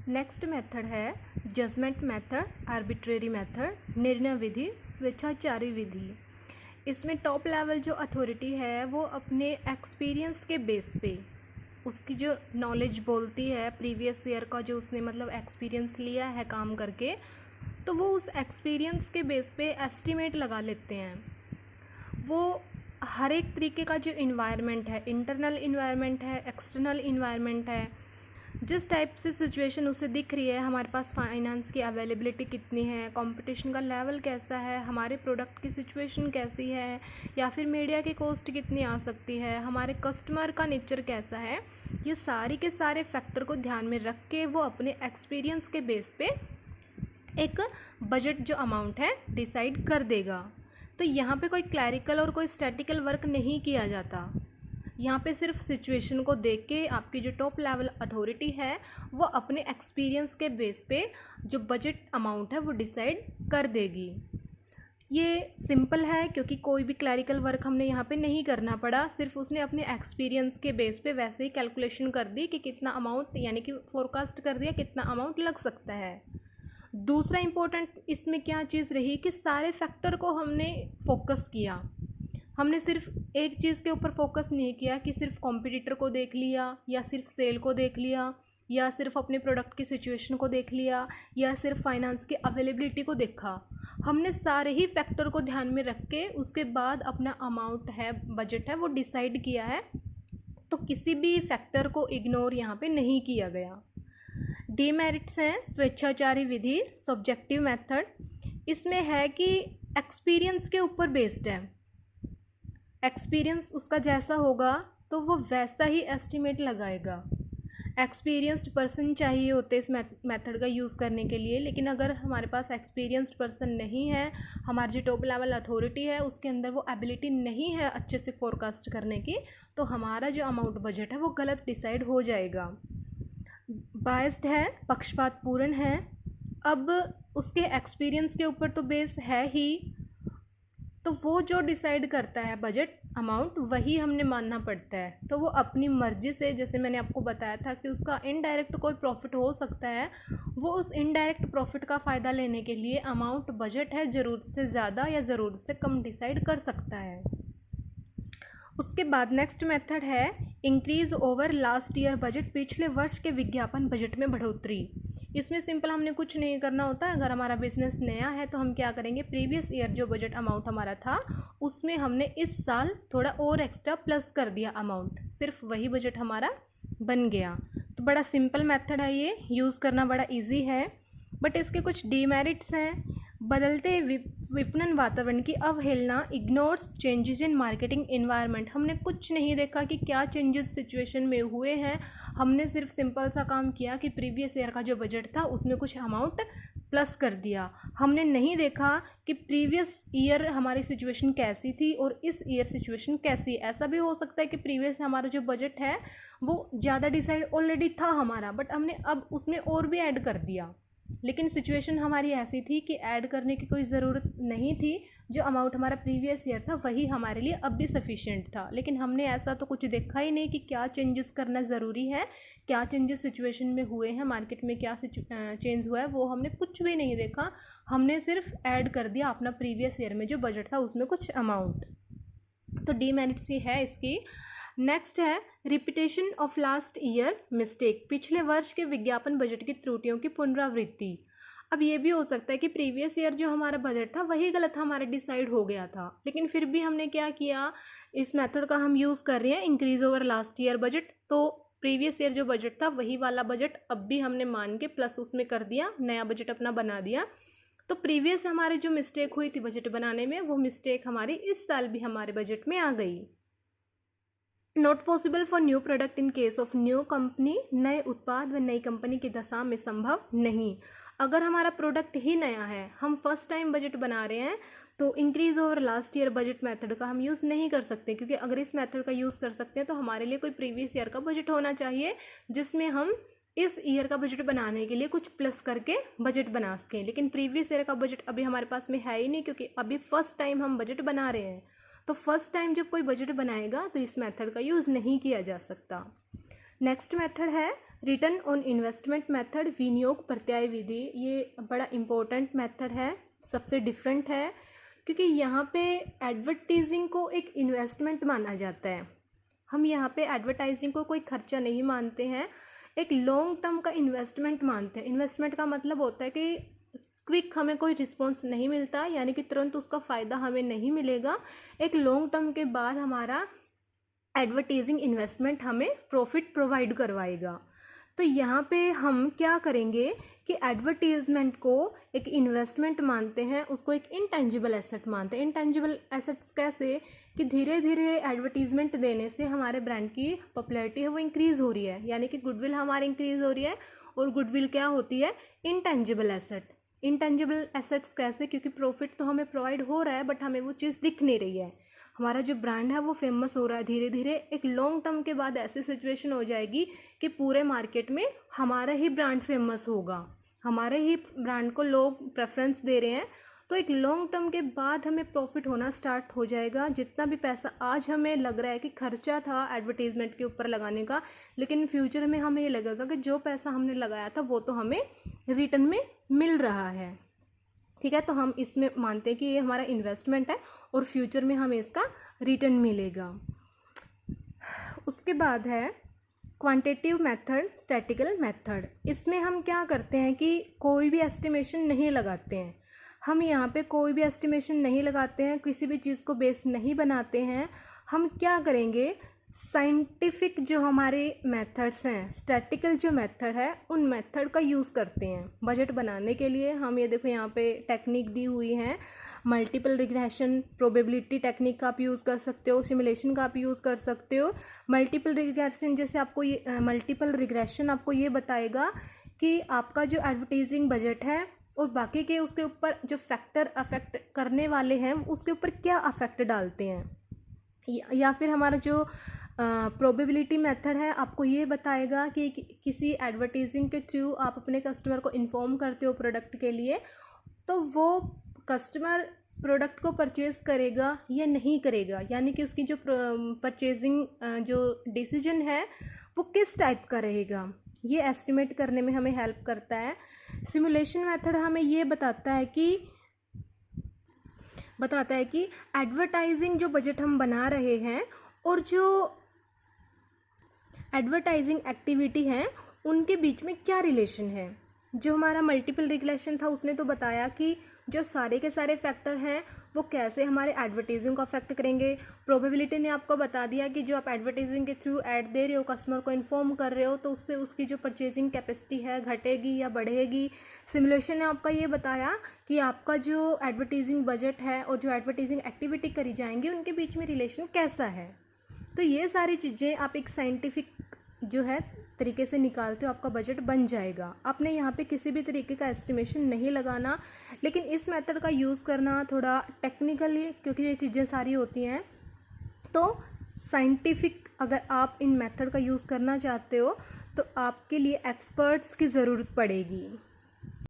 Next method है judgement method, arbitrary method, निर्णय विधि, स्वेच्छाचारी विधि। इसमें टॉप लेवल जो अथॉरिटी है वो अपने एक्सपीरियंस के बेस पे, उसकी जो नॉलेज बोलती है प्रीवियस ईयर का जो उसने मतलब एक्सपीरियंस लिया है काम करके, तो वो उस एक्सपीरियंस के बेस पे एस्टिमेट लगा लेते हैं। वो हर एक तरीके का जो इन्वायरमेंट है, इंटरनल इन्वायरमेंट है, एक्सटर्नल इन्वायरमेंट है, जिस टाइप से सिचुएशन उसे दिख रही है, हमारे पास फाइनेंस की अवेलेबिलिटी कितनी है, कंपटीशन का लेवल कैसा है, हमारे प्रोडक्ट की सिचुएशन कैसी है, या फिर मीडिया की कॉस्ट कितनी आ सकती है, हमारे कस्टमर का नेचर कैसा है, ये सारी के सारे फैक्टर को ध्यान में रख के वो अपने एक्सपीरियंस के बेस पे एक बजट जो अमाउंट है डिसाइड कर देगा। तो यहाँ पे कोई क्लैरिकल और कोई स्टैटिकल वर्क नहीं किया जाता। यहाँ पे सिर्फ सिचुएशन को देख के आपकी जो टॉप लेवल अथॉरिटी है वो अपने एक्सपीरियंस के बेस पे जो बजट अमाउंट है वो डिसाइड कर देगी। ये सिंपल है क्योंकि कोई भी क्लैरिकल वर्क हमने यहाँ पे नहीं करना पड़ा, सिर्फ उसने अपने एक्सपीरियंस के बेस पे वैसे ही कैलकुलेशन कर दी कि कितना अमाउंट, यानी कि फोरकास्ट कर दिया कितना अमाउंट लग सकता है। दूसरा इम्पोर्टेंट इसमें क्या चीज़ रही कि सारे फैक्टर को हमने फोकस किया। हमने सिर्फ एक चीज़ के ऊपर फोकस नहीं किया कि सिर्फ कॉम्पिटिटर को देख लिया, या सिर्फ सेल को देख लिया, या सिर्फ अपने प्रोडक्ट की सिचुएशन को देख लिया, या सिर्फ फाइनेंस की अवेलेबिलिटी को देखा। हमने सारे ही फैक्टर को ध्यान में रख के उसके बाद अपना अमाउंट है, बजट है, वो डिसाइड किया है। तो किसी भी फैक्टर को इग्नोर यहाँ पे नहीं किया गया। डीमेरिट्स हैं स्वेच्छाचारी विधि, सब्जेक्टिव मेथड। इसमें है कि एक्सपीरियंस के ऊपर बेस्ड है, एक्सपीरियंस उसका जैसा होगा तो वो वैसा ही एस्टिमेट लगाएगा। एक्सपीरियंस्ड पर्सन चाहिए होते इस मेथड का यूज़ करने के लिए, लेकिन अगर हमारे पास एक्सपीरियंस्ड पर्सन नहीं है, हमारी जो टॉप लेवल अथॉरिटी है उसके अंदर वो एबिलिटी नहीं है अच्छे से फोरकास्ट करने की, तो हमारा जो अमाउंट बजट है वो गलत डिसाइड हो जाएगा। बायस्ड है, पक्षपातपूर्ण है। अब उसके एक्सपीरियंस के ऊपर तो बेस है ही, तो वो जो डिसाइड करता है बजट अमाउंट वही हमने मानना पड़ता है। तो वो अपनी मर्जी से, जैसे मैंने आपको बताया था कि उसका इनडायरेक्ट कोई प्रॉफिट हो सकता है, वो उस इनडायरेक्ट प्रॉफिट का फ़ायदा लेने के लिए अमाउंट बजट है ज़रूरत से ज़्यादा या ज़रूरत से कम डिसाइड कर सकता है। उसके बाद नेक्स्ट मेथड है increase over last year budget, पिछले वर्ष के विज्ञापन बजट में बढ़ोतरी। इसमें सिंपल हमने कुछ नहीं करना होता है। अगर हमारा बिजनेस नया है तो हम क्या करेंगे, प्रीवियस ईयर जो बजट अमाउंट हमारा था उसमें हमने इस साल थोड़ा और एक्स्ट्रा प्लस कर दिया अमाउंट, सिर्फ वही बजट हमारा बन गया। तो बड़ा सिंपल मेथड है, ये यूज़ करना बड़ा इजी है। बट इसके कुछ डीमेरिट्स हैं। बदलते विपणन वातावरण की अवहेलना, ignores changes in marketing environment. हमने कुछ नहीं देखा कि क्या चेंजेस सिचुएशन में हुए हैं, हमने सिर्फ सिंपल सा काम किया कि प्रीवियस ईयर का जो बजट था उसमें कुछ अमाउंट प्लस कर दिया। हमने नहीं देखा कि प्रीवियस ईयर हमारी सिचुएशन कैसी थी और इस ईयर सिचुएशन कैसी। ऐसा भी हो सकता है कि प्रीवियस हमारा जो बजट है वो ज़्यादा डिसाइड ऑलरेडी था हमारा, बट हमने अब उसमें और भी ऐड कर दिया, लेकिन सिचुएशन हमारी ऐसी थी कि ऐड करने की कोई ज़रूरत नहीं थी। जो अमाउंट हमारा प्रीवियस ईयर था वही हमारे लिए अब भी सफिशिएंट था, लेकिन हमने ऐसा तो कुछ देखा ही नहीं कि क्या चेंजेस करना ज़रूरी है, क्या चेंजेस सिचुएशन में हुए हैं, मार्केट में क्या चेंज हुआ है, वो हमने कुछ भी नहीं देखा। हमने सिर्फ ऐड कर दिया अपना प्रीवियस ईयर में जो बजट था उसमें कुछ अमाउंट। तो डीमेरिट्स ये है इसकी। नेक्स्ट है repetition of last year mistake, पिछले वर्ष के विज्ञापन बजट की त्रुटियों की पुनरावृत्ति। अब ये भी हो सकता है कि प्रीवियस ईयर जो हमारा बजट था वही गलत हमारा डिसाइड हो गया था, लेकिन फिर भी हमने क्या किया, इस मेथड का हम यूज़ कर रहे हैं increase over last year budget. तो प्रीवियस ईयर जो बजट था वही वाला बजट अब भी हमने मान के प्लस उसमें कर दिया, नया बजट अपना बना दिया। तो प्रीवियस हमारी जो मिस्टेक हुई थी बजट बनाने में, वो मिस्टेक हमारी इस साल भी हमारे बजट में आ गई। Not possible for new product in case of new company, नए उत्पाद व नई कंपनी की दशा में संभव नहीं। अगर हमारा प्रोडक्ट ही नया है, हम फर्स्ट टाइम बजट बना रहे हैं, तो increase over last year budget method का हम यूज़ नहीं कर सकते, क्योंकि अगर इस मेथड का यूज़ कर सकते हैं तो हमारे लिए कोई प्रीवियस ईयर का बजट होना चाहिए जिसमें हम इस ईयर का बजट बनाने के लिए कुछ प्लस करके बजट बना सकें। लेकिन प्रीवियस ईयर का बजट अभी हमारे पास में है ही नहीं, क्योंकि अभी फर्स्ट टाइम हम बजट बना रहे हैं। तो फर्स्ट टाइम जब कोई बजट बनाएगा तो इस मेथड का यूज़ नहीं किया जा सकता। नेक्स्ट मेथड है रिटर्न ऑन इन्वेस्टमेंट मेथड, विनियोग प्रत्याय विधि, ये बड़ा इम्पोर्टेंट मेथड है, सबसे डिफरेंट है, क्योंकि यहाँ पे एडवर्टीजिंग को एक इन्वेस्टमेंट माना जाता है। हम यहाँ पे एडवर्टाइजिंग को कोई खर्चा नहीं मानते हैं, एक लॉन्ग टर्म का इन्वेस्टमेंट मानते हैं। इन्वेस्टमेंट का मतलब होता है कि क्विक हमें कोई रिस्पॉन्स नहीं मिलता, यानी कि तुरंत उसका फ़ायदा हमें नहीं मिलेगा। एक लॉन्ग टर्म के बाद हमारा एडवर्टाइजिंग इन्वेस्टमेंट हमें प्रॉफिट प्रोवाइड करवाएगा। तो यहाँ पे हम क्या करेंगे कि एडवर्टीज़मेंट को एक इन्वेस्टमेंट मानते हैं, उसको एक इंटेंजिबल एसेट मानते हैं। इंटेंजिबल एसेट्स कैसे कि धीरे धीरे एडवर्टीज़मेंट देने से हमारे ब्रांड की पॉपुलैरिटी है वो इंक्रीज़ हो रही है, यानी कि गुडविल हमारी इंक्रीज़ हो रही है। और गुडविल क्या होती है? Intangible asset. इंटेंजिबल एसेट्स कैसे? क्योंकि प्रॉफिट तो हमें प्रोवाइड हो रहा है बट हमें वो चीज़ दिख नहीं रही है। हमारा जो ब्रांड है वो फेमस हो रहा है धीरे धीरे, एक लॉन्ग टर्म के बाद ऐसी सिचुएशन हो जाएगी कि पूरे मार्केट में हमारा ही ब्रांड फेमस होगा, हमारे ही ब्रांड को लोग प्रेफरेंस दे रहे हैं। तो एक लॉन्ग टर्म के बाद हमें प्रॉफिट होना स्टार्ट हो जाएगा। जितना भी पैसा आज हमें लग रहा है कि खर्चा था एडवर्टीज़मेंट के ऊपर लगाने का, लेकिन फ्यूचर में हमें ये लगेगा कि जो पैसा हमने लगाया था वो तो हमें रिटर्न में मिल रहा है। ठीक है, तो हम इसमें मानते हैं कि ये हमारा इन्वेस्टमेंट है और फ्यूचर में हमें इसका रिटर्न मिलेगा। उसके बाद है क्वांटिटेटिव मेथड, स्टैटिकल मेथड। इसमें हम क्या करते हैं कि कोई भी एस्टिमेशन नहीं लगाते हैं। हम यहाँ पे कोई भी एस्टिमेशन नहीं लगाते हैं, किसी भी चीज़ को बेस नहीं बनाते हैं। हम क्या करेंगे, साइंटिफिक जो हमारे मेथड्स हैं, स्टैटिकल जो मेथड है, उन मेथड का यूज़ करते हैं बजट बनाने के लिए। हम ये देखो यहाँ पे टेक्निक दी हुई है, मल्टीपल रिग्रेशन, प्रोबेबिलिटी टेक्निक का आप यूज़ कर सकते हो, सिमुलेशन का आप यूज़ कर सकते हो। मल्टीपल रिग्रेशन जैसे आपको ये मल्टीपल रिग्रेशन आपको ये बताएगा कि आपका जो एडवर्टाइजिंग बजट है और बाकी के उसके ऊपर जो फैक्टर अफेक्ट करने वाले हैं उसके ऊपर क्या अफेक्ट डालते हैं। या फिर हमारा जो प्रोबेबिलिटी मेथड है आपको ये बताएगा कि किसी एडवर्टाइजिंग के थ्रू आप अपने कस्टमर को इन्फॉर्म करते हो प्रोडक्ट के लिए, तो वो कस्टमर प्रोडक्ट को परचेज़ करेगा या नहीं करेगा, यानी कि उसकी जो परचेजिंग जो डिसीजन है वो किस टाइप का रहेगा, ये एस्टिमेट करने में हमें हेल्प करता है। सिमुलेशन मेथड हमें ये बताता है कि एडवर्टाइजिंग जो बजट हम बना रहे हैं और जो एडवर्टाइजिंग एक्टिविटी है उनके बीच में क्या रिलेशन है। जो हमारा मल्टीपल रिग्रेशन था उसने तो बताया कि जो सारे के सारे फैक्टर हैं वो कैसे हमारे एडवर्टाइजिंग को अफेक्ट करेंगे। प्रोबेबिलिटी ने आपको बता दिया कि जो आप एडवर्टाइजिंग के थ्रू ऐड दे रहे हो, कस्टमर को इन्फॉर्म कर रहे हो, तो उससे उसकी जो परचेजिंग कैपेसिटी है घटेगी या बढ़ेगी। सिमुलेशन ने आपका ये बताया कि आपका जो एडवर्टाइजिंग बजट है और जो एडवर्टाइजिंग एक्टिविटी करी जाएंगी उनके बीच में रिलेशन कैसा है। तो ये सारी चीज़ें आप एक साइंटिफिक जो है तरीके से निकालते हो, आपका बजट बन जाएगा। आपने यहाँ पे किसी भी तरीके का एस्टिमेशन नहीं लगाना, लेकिन इस मेथड का यूज़ करना थोड़ा टेक्निकली, क्योंकि ये चीज़ें सारी होती हैं। तो साइंटिफिक अगर आप इन मेथड का यूज़ करना चाहते हो तो आपके लिए एक्सपर्ट्स की ज़रूरत पड़ेगी।